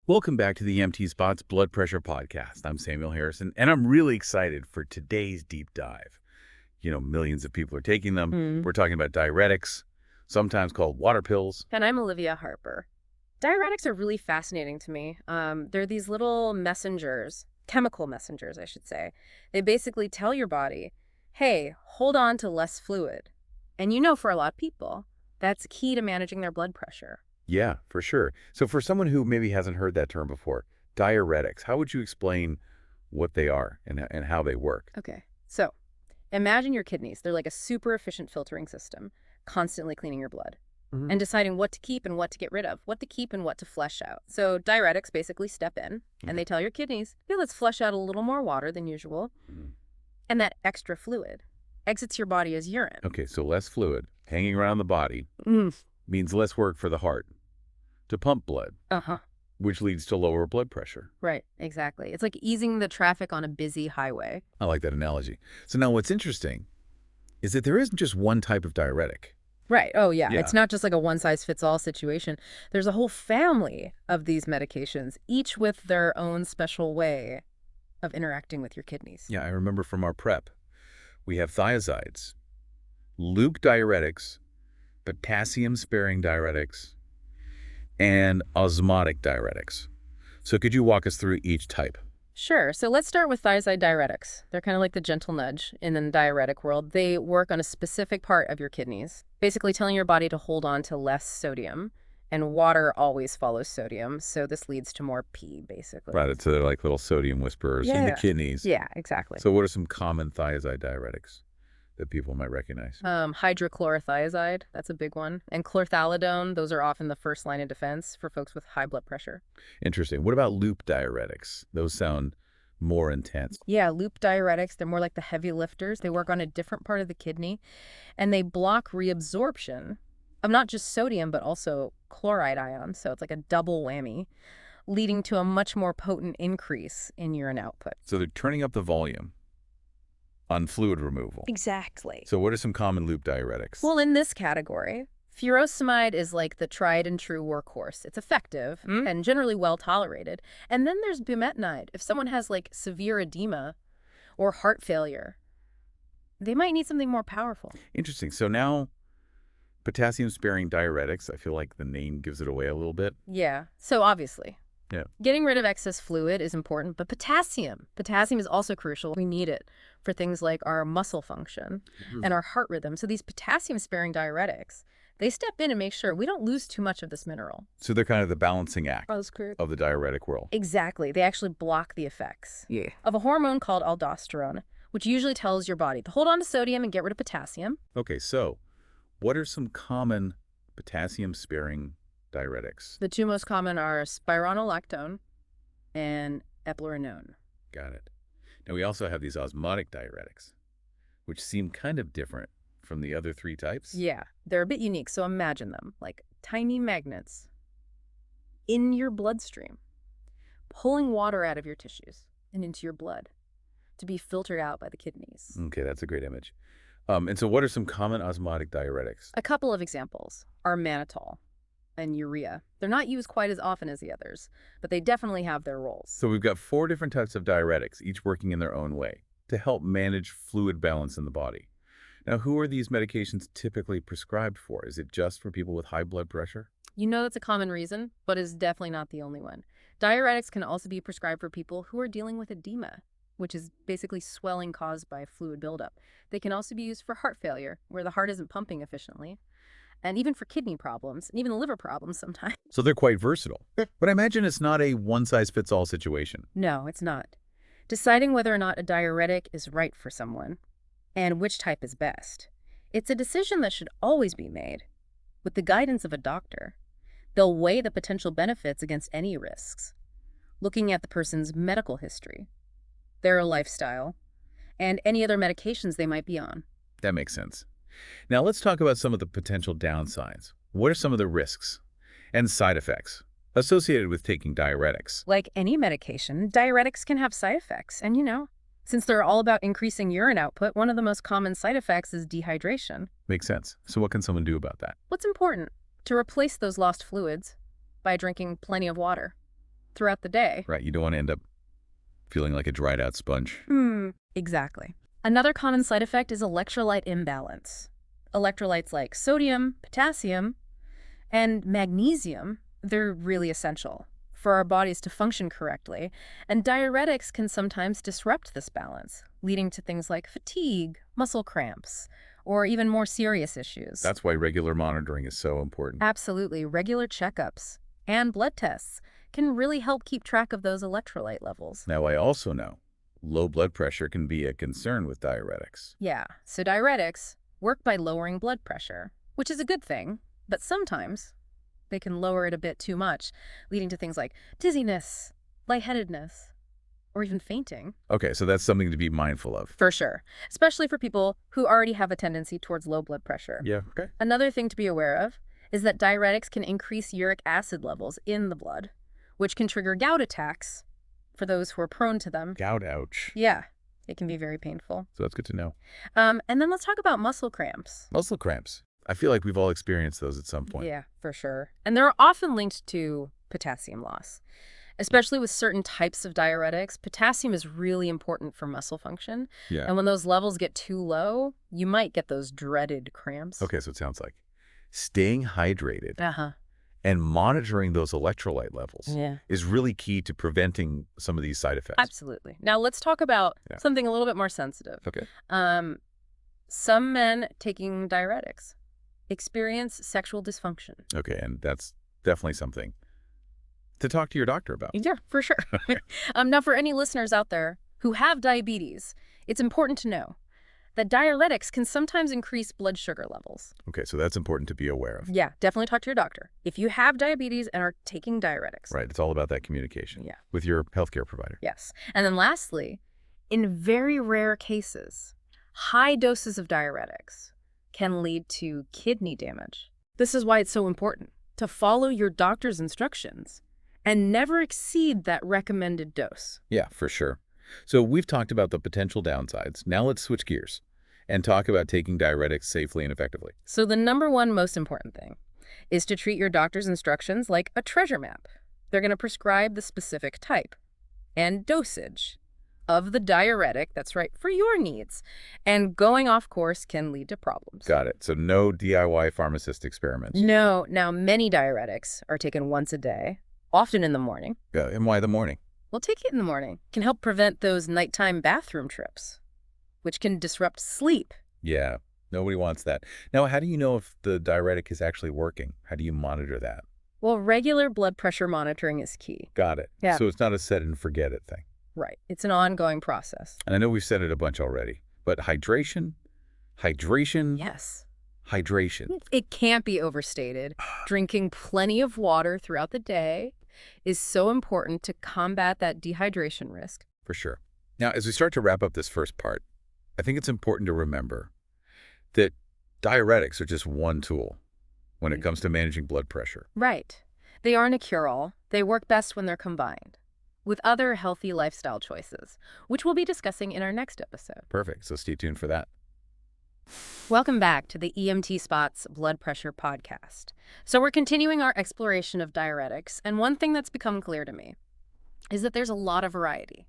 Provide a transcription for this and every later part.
Welcome back to the EMTSpot's Blood Pressure Podcast. I'm Samuel Harrison, and I'm really excited for today's deep dive. Millions of people are taking them. Mm. We're talking about diuretics, sometimes called water pills. And I'm Olivia Harper. Diuretics are really fascinating to me. They're these little messengers, chemical messengers, I should say. They basically tell your body, hey, hold on to less fluid. And for a lot of people, that's key to managing their blood pressure. Yeah, for sure. So for someone who maybe hasn't heard that term before, diuretics, how would you explain what they are and how they work? Okay, so imagine your kidneys. They're like a super efficient filtering system, constantly cleaning your blood and deciding what to keep and what to get rid of, what to keep and what to flush out. So diuretics basically step in and they tell your kidneys, hey, let's flush out a little more water than usual. And that extra fluid exits your body as urine. Okay, so less fluid hanging around the body means less work for the heart to pump blood, which leads to lower blood pressure. Right, exactly. It's like easing the traffic on a busy highway. I like that analogy. So now what's interesting is that there isn't just one type of diuretic. Right. Oh, yeah. Yeah. It's not just like a one-size-fits-all situation. There's a whole family of these medications, each with their own special way of interacting with your kidneys. Yeah, I remember from our prep, we have thiazides, loop diuretics, potassium-sparing diuretics, and osmotic diuretics. So could you walk us through each type? Sure. So let's start with thiazide diuretics. They're kind of like the gentle nudge in the diuretic world. They work on a specific part of your kidneys, basically telling your body to hold on to less sodium. And water always follows sodium, so this leads to more pee, basically. Right, so they're like little sodium whisperers in the kidneys. Yeah, exactly. So what are some common thiazide diuretics that people might recognize? Hydrochlorothiazide, that's a big one. And chlorthalidone, those are often the first line of defense for folks with high blood pressure. Interesting. What about loop diuretics? Those sound more intense. Yeah, loop diuretics, they're more like the heavy lifters. They work on a different part of the kidney, and they block reabsorption of not just sodium, but also chloride ions. So it's like a double whammy, leading to a much more potent increase in urine output. So they're turning up the volume on fluid removal. Exactly. So what are some common loop diuretics? Well, in this category, furosemide is like the tried and true workhorse. It's effective and generally well tolerated. And then there's bumetanide. If someone has like severe edema or heart failure, they might need something more powerful. Interesting. So now potassium-sparing diuretics, I feel like the name gives it away a little bit. Yeah. So obviously, Yeah. getting rid of excess fluid is important, but potassium is also crucial. We need it for things like our muscle function and our heart rhythm. So these potassium-sparing diuretics, they step in and make sure we don't lose too much of this mineral. So they're kind of the balancing act Oh, that's correct. of the diuretic world. Exactly. They actually block the effects of a hormone called aldosterone, which usually tells your body to hold on to sodium and get rid of potassium. Okay, so what are some common potassium-sparing diuretics? The two most common are spironolactone and eplerenone. Got it. Now we also have these osmotic diuretics, which seem kind of different from the other three types. Yeah, they're a bit unique, so imagine them like tiny magnets in your bloodstream, pulling water out of your tissues and into your blood to be filtered out by the kidneys. Okay, that's a great image. And so what are some common osmotic diuretics? A couple of examples are mannitol and urea. They're not used quite as often as the others, but they definitely have their roles. So we've got 4 different types of diuretics, each working in their own way to help manage fluid balance in the body. Now, who are these medications typically prescribed for? Is it just for people with high blood pressure? That's a common reason, but is definitely not the only one. Diuretics can also be prescribed for people who are dealing with edema, which is basically swelling caused by fluid buildup. They can also be used for heart failure, where the heart isn't pumping efficiently, and even for kidney problems, and even liver problems sometimes. So they're quite versatile. But I imagine it's not a one-size-fits-all situation. No, it's not. Deciding whether or not a diuretic is right for someone and which type is best, it's a decision that should always be made with the guidance of a doctor. They'll weigh the potential benefits against any risks, looking at the person's medical history, their lifestyle, and any other medications they might be on. That makes sense. Now let's talk about some of the potential downsides. What are some of the risks and side effects associated with taking diuretics? Like any medication, diuretics can have side effects. And since they're all about increasing urine output, one of the most common side effects is dehydration. Makes sense. So what can someone do about that? What's important? To replace those lost fluids by drinking plenty of water. throughout the day. Right, you don't want to end up feeling like a dried out sponge. Exactly. Another common side effect is electrolyte imbalance. Electrolytes like sodium, potassium, and magnesium, they're really essential for our bodies to function correctly, and diuretics can sometimes disrupt this balance, leading to things like fatigue, muscle cramps, or even more serious issues. That's why regular monitoring is so important. Absolutely. Regular checkups and blood tests can really help keep track of those electrolyte levels. Now, I also know low blood pressure can be a concern with diuretics. Yeah, so diuretics work by lowering blood pressure, which is a good thing, but sometimes they can lower it a bit too much, leading to things like dizziness, lightheadedness, or even fainting. Okay, so that's something to be mindful of. For sure, especially for people who already have a tendency towards low blood pressure. Yeah, okay. Another thing to be aware of is that diuretics can increase uric acid levels in the blood, which can trigger gout attacks for those who are prone to them. Gout, ouch. Yeah, it can be very painful. So that's good to know. And then let's talk about muscle cramps. Muscle cramps. I feel like we've all experienced those at some point. Yeah, for sure. And they're often linked to potassium loss. Especially with certain types of diuretics, potassium is really important for muscle function. Yeah. And when those levels get too low, you might get those dreaded cramps. Okay, so it sounds like staying hydrated Uh-huh. and monitoring those electrolyte levels Yeah. is really key to preventing some of these side effects. Absolutely. Now let's talk about something a little bit more sensitive. Okay. Some men taking diuretics experience sexual dysfunction. Okay, and that's definitely something to talk to your doctor about. Yeah, for sure. Now, for any listeners out there who have diabetes, it's important to know that diuretics can sometimes increase blood sugar levels. Okay, so that's important to be aware of. Yeah, definitely talk to your doctor if you have diabetes and are taking diuretics. Right, it's all about that communication with your healthcare provider. Yes. And then lastly, in very rare cases, high doses of diuretics can lead to kidney damage. This is why it's so important to follow your doctor's instructions and never exceed that recommended dose. Yeah, for sure. So we've talked about the potential downsides. Now let's switch gears and talk about taking diuretics safely and effectively. So the number one most important thing is to treat your doctor's instructions like a treasure map. They're going to prescribe the specific type and dosage of the diuretic that's right for your needs. And going off course can lead to problems. Got it. So no DIY pharmacist experiments. No. Now, many diuretics are taken once a day, often in the morning. And why the morning? Well, take it in the morning. Can help prevent those nighttime bathroom trips, which can disrupt sleep. Yeah, nobody wants that. Now, how do you know if the diuretic is actually working? How do you monitor that? Well, regular blood pressure monitoring is key. Got it. Yeah. So it's not a set and forget it thing. Right. It's an ongoing process. And I know we've said it a bunch already, but hydration, Yes. hydration. It can't be overstated. Drinking plenty of water throughout the day is so important to combat that dehydration risk. For sure. Now, as we start to wrap up this first part, I think it's important to remember that diuretics are just one tool when it comes to managing blood pressure. Right. They aren't a cure-all. They work best when they're combined with other healthy lifestyle choices, which we'll be discussing in our next episode. Perfect. So stay tuned for that. Welcome back to the EMTSpot's Blood Pressure Podcast. So we're continuing our exploration of diuretics, and one thing that's become clear to me is that there's a lot of variety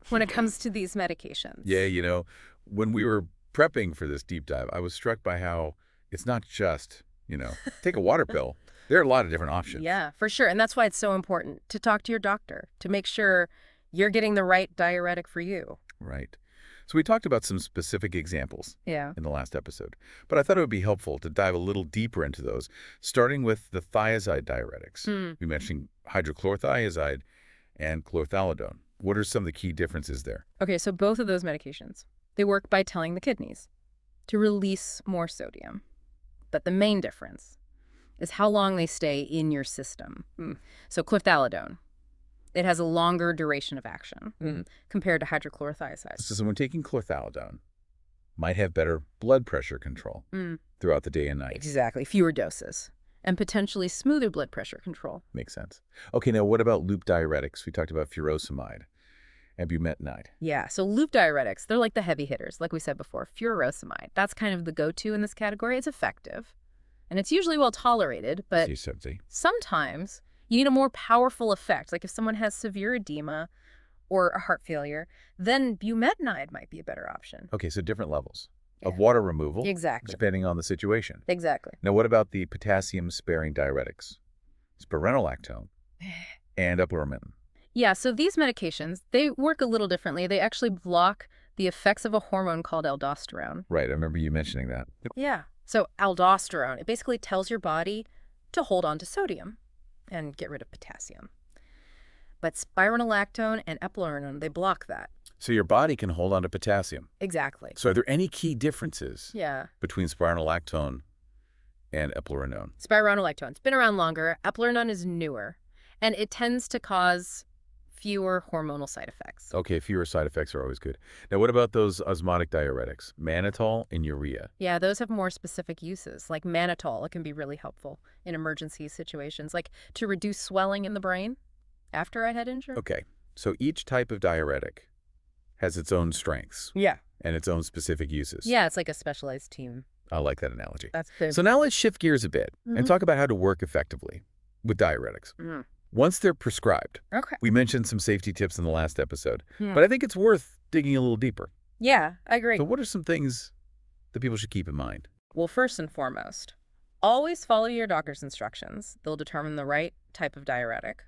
when it comes to these medications. Yeah, you know, when we were prepping for this deep dive, I was struck by how it's not just, take a water pill. There are a lot of different options. Yeah, for sure. And that's why it's so important to talk to your doctor to make sure you're getting the right diuretic for you. Right. So we talked about some specific examples in the last episode, but I thought it would be helpful to dive a little deeper into those, starting with the thiazide diuretics. We mentioned hydrochlorothiazide and chlorthalidone. What are some of the key differences there? Okay, so both of those medications, they work by telling the kidneys to release more sodium. But the main difference is how long they stay in your system. So chlorthalidone, it has a longer duration of action compared to hydrochlorothiazide. So someone taking chlorthalidone might have better blood pressure control throughout the day and night. Exactly. Fewer doses and potentially smoother blood pressure control. Makes sense. Okay, now what about loop diuretics? We talked about furosemide and bumetanide. Yeah, so loop diuretics, they're like the heavy hitters, like we said before. Furosemide, that's kind of the go-to in this category. It's effective, and it's usually well tolerated, but sometimes You need a more powerful effect. Like if someone has severe edema or a heart failure, then bumetanide might be a better option. Okay, so different levels of Yeah. water removal Exactly. depending on the situation. Exactly. Now, what about the potassium-sparing diuretics? Spironolactone and eplerenone. Yeah, so these medications, they work a little differently. They actually block the effects of a hormone called aldosterone. Right, I remember you mentioning that. Yeah. So aldosterone, it basically tells your body to hold on to sodium and get rid of potassium. But spironolactone and eplerenone, they block that. So your body can hold on to potassium. Exactly. So are there any key differences Yeah. between spironolactone and eplerenone? Spironolactone's been around longer. Eplerenone is newer. And it tends to cause fewer hormonal side effects. Okay, fewer side effects are always good. Now, what about those osmotic diuretics, mannitol and urea? Yeah, those have more specific uses. Like mannitol, it can be really helpful in emergency situations, like to reduce swelling in the brain after a head injury. Okay, so each type of diuretic has its own strengths Yeah. and its own specific uses. Yeah, it's like a specialized team. I like that analogy. That's the... So now let's shift gears a bit and talk about how to work effectively with diuretics. Once they're prescribed, Okay. we mentioned some safety tips in the last episode, Hmm. but I think it's worth digging a little deeper. Yeah, I agree. So what are some things that people should keep in mind? Well, first and foremost, always follow your doctor's instructions. They'll determine the right type of diuretic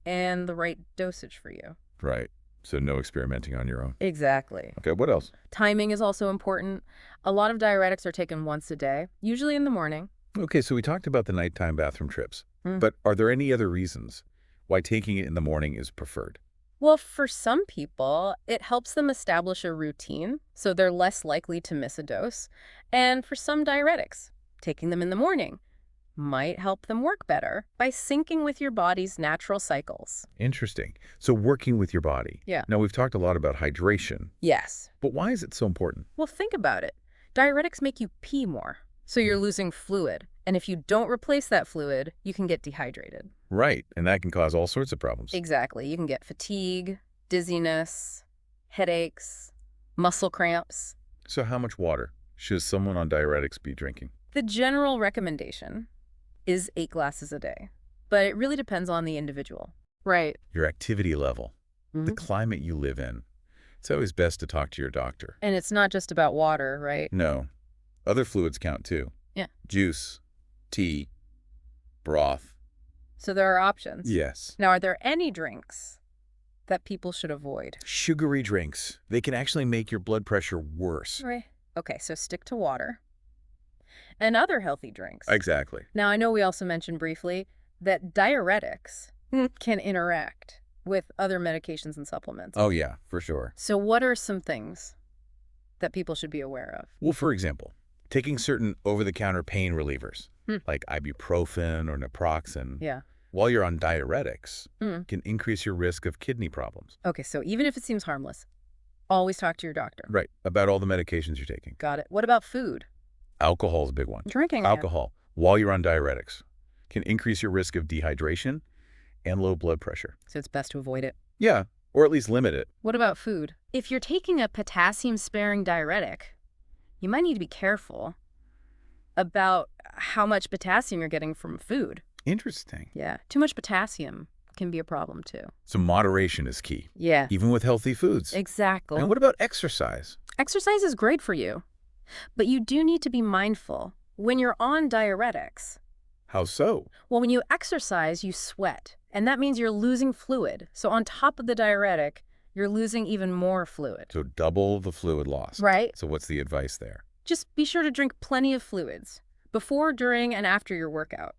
and the right dosage for you. Right. So no experimenting on your own. Exactly. Okay, what else? Timing is also important. A lot of diuretics are taken once a day, usually in the morning. Okay, so we talked about the nighttime bathroom trips, Hmm. but are there any other reasons why taking it in the morning is preferred? Well, for some people, it helps them establish a routine, so they're less likely to miss a dose. And for some diuretics, taking them in the morning might help them work better by syncing with your body's natural cycles. Interesting. So working with your body. Yeah. Now, we've talked a lot about hydration, Yes. but why is it so important? Well, think about it. Diuretics make you pee more, so you're losing fluid. And if you don't replace that fluid, you can get dehydrated. Right, and that can cause all sorts of problems. Exactly. You can get fatigue, dizziness, headaches, muscle cramps. So how much water should someone on diuretics be drinking? The general recommendation is 8 glasses a day, but it really depends on the individual. Right. Your activity level, the climate you live in. It's always best to talk to your doctor. And it's not just about water, right? No, other fluids count too. Yeah. Juice, tea, broth. So there are options. Yes. Now, are there any drinks that people should avoid? Sugary drinks. They can actually make your blood pressure worse. Right. Okay, so stick to water and other healthy drinks. Exactly. Now, I know we also mentioned briefly that diuretics can interact with other medications and supplements. Oh, yeah, for sure. So what are some things that people should be aware of? Well, for example, taking certain over-the-counter pain relievers, like ibuprofen or naproxen, Yeah. while you're on diuretics, can increase your risk of kidney problems. Okay, so even if it seems harmless, always talk to your doctor. Right, about all the medications you're taking. Got it. What about food? Alcohol is a big one. Drinking. Alcohol, while you're on diuretics, can increase your risk of dehydration and low blood pressure. So it's best to avoid it. Yeah, or at least limit it. What about food? If you're taking a potassium-sparing diuretic, you might need to be careful about how much potassium you're getting from food. Interesting. Yeah, too much potassium can be a problem too. So moderation is key, Yeah, even with healthy foods. exactly. And what about exercise? Exercise is great for you, but you do need to be mindful when you're on diuretics. How so? Well, when you exercise, you sweat, and that means you're losing fluid. So on top of the diuretic, you're losing even more fluid. So double the fluid loss. Right. So what's the advice there? Just be sure to drink plenty of fluids before, during, and after your workout.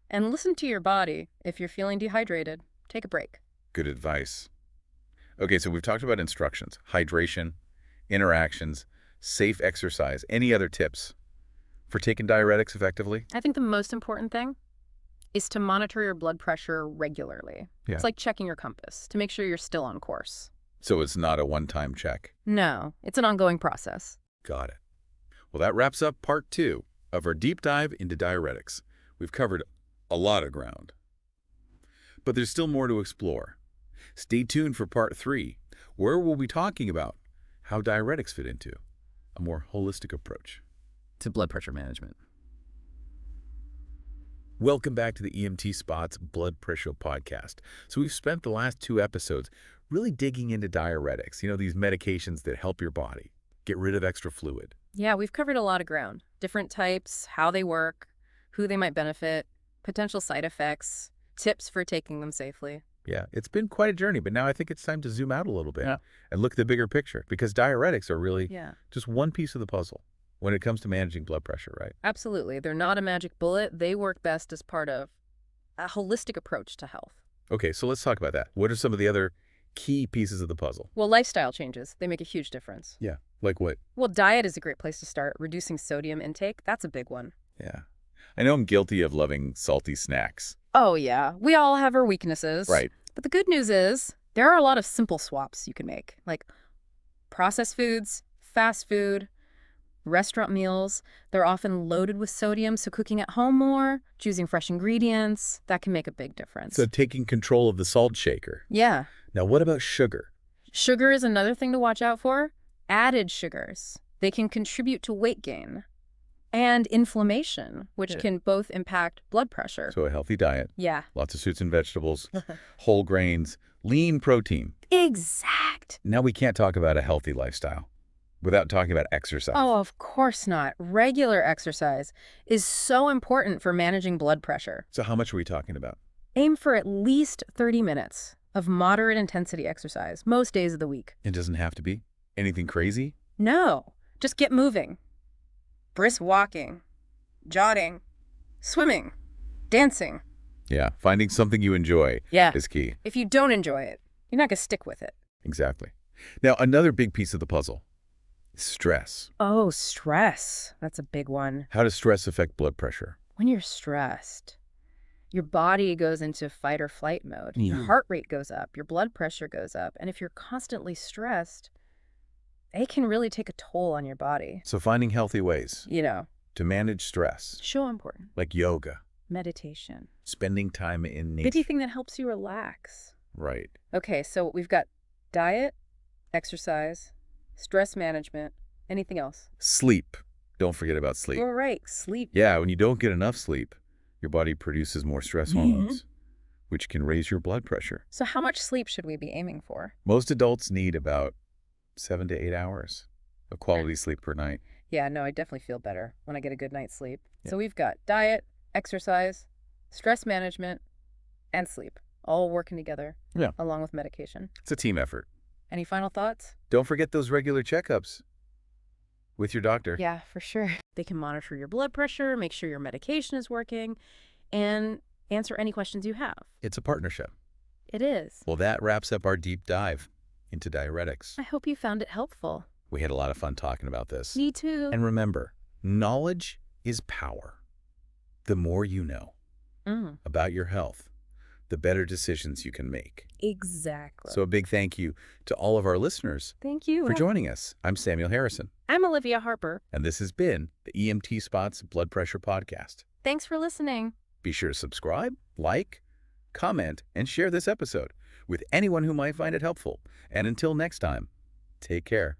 And listen to your body. If you're feeling dehydrated, take a break. Good advice. Okay, so we've talked about instructions, hydration, interactions, safe exercise. Any other tips for taking diuretics effectively? I think the most important thing is to monitor your blood pressure regularly. Yeah. It's like checking your compass to make sure you're still on course. So it's not a one-time check. No, it's an ongoing process. Got it. Well, that wraps up part 2 of our deep dive into diuretics. We've covered a lot of ground, but there's still more to explore. Stay tuned for part 3, where we'll be talking about how diuretics fit into a more holistic approach to blood pressure management. Welcome back to the EMT Spot's Blood Pressure Podcast. So we've spent the last 2 episodes really digging into diuretics, these medications that help your body get rid of extra fluid. Yeah, we've covered a lot of ground. Different types, how they work, who they might benefit, potential side effects, tips for taking them safely. Yeah, it's been quite a journey, but now I think it's time to zoom out a little bit Yeah. and look at the bigger picture, because diuretics are really Yeah, just one piece of the puzzle when it comes to managing blood pressure, right? absolutely. They're not a magic bullet. They work best as part of a holistic approach to health. Okay, so let's talk about that. What are some of the other key pieces of the puzzle? Well, lifestyle changes, they make a huge difference. Yeah, like what? Well, diet is a great place to start. Reducing sodium intake, that's a big one. Yeah. I know I'm guilty of loving salty snacks. Oh, yeah. We all have our weaknesses. Right. But the good news is there are a lot of simple swaps you can make, like processed foods, fast food, restaurant meals. They're often loaded with sodium, so cooking at home more, choosing fresh ingredients, that can make a big difference. So taking control of the salt shaker. Yeah. Now, what about sugar? Sugar is another thing to watch out for. Added sugars. They can contribute to weight gain and inflammation, which can both impact blood pressure. So a healthy diet, Yeah. lots of fruits and vegetables, whole grains, lean protein. Exact. Now we can't talk about a healthy lifestyle without talking about exercise. Oh, of course not. Regular exercise is so important for managing blood pressure. So how much are we talking about? Aim for at least 30 minutes of moderate intensity exercise most days of the week. It doesn't have to be anything crazy. No, just get moving. Brisk walking, jogging, swimming, dancing. Yeah, finding something you enjoy Yeah. is key. If you don't enjoy it, you're not going to stick with it. Exactly. Now, another big piece of the puzzle, stress. Oh, stress. That's a big one. How does stress affect blood pressure? When you're stressed, your body goes into fight or flight mode. Your heart rate goes up, your blood pressure goes up. And if you're constantly stressed, it can really take a toll on your body. So finding healthy ways to manage stress, So important. like yoga, Meditation. spending time in nature. Anything that helps you relax. Right. Okay, so we've got diet, exercise, stress management, anything else? Sleep. Don't forget about sleep. All right, sleep. Yeah, when you don't get enough sleep, your body produces more stress hormones, which can raise your blood pressure. So how much sleep should we be aiming for? Most adults need about 7 to 8 hours of quality sleep per night. Yeah, no, I definitely feel better when I get a good night's sleep. Yeah. So we've got diet, exercise, stress management, and sleep, all working together, along with medication. It's a team effort. Any final thoughts? Don't forget those regular checkups with your doctor. Yeah, for sure. They can monitor your blood pressure, make sure your medication is working, and answer any questions you have. It's a partnership. It is. Well, that wraps up our deep dive into diuretics. I hope you found it helpful. We had a lot of fun talking about this. Me too. And remember, knowledge is power. The more you know about your health, the better decisions you can make. Exactly. So a big thank you to all of our listeners Thank you for joining us. I'm Samuel Harrison, I'm Olivia Harper. and this has been the EMT Spot's Blood Pressure Podcast. Thanks for listening. Be sure to subscribe, like, comment, and share this episode with anyone who might find it helpful. And until next time, take care.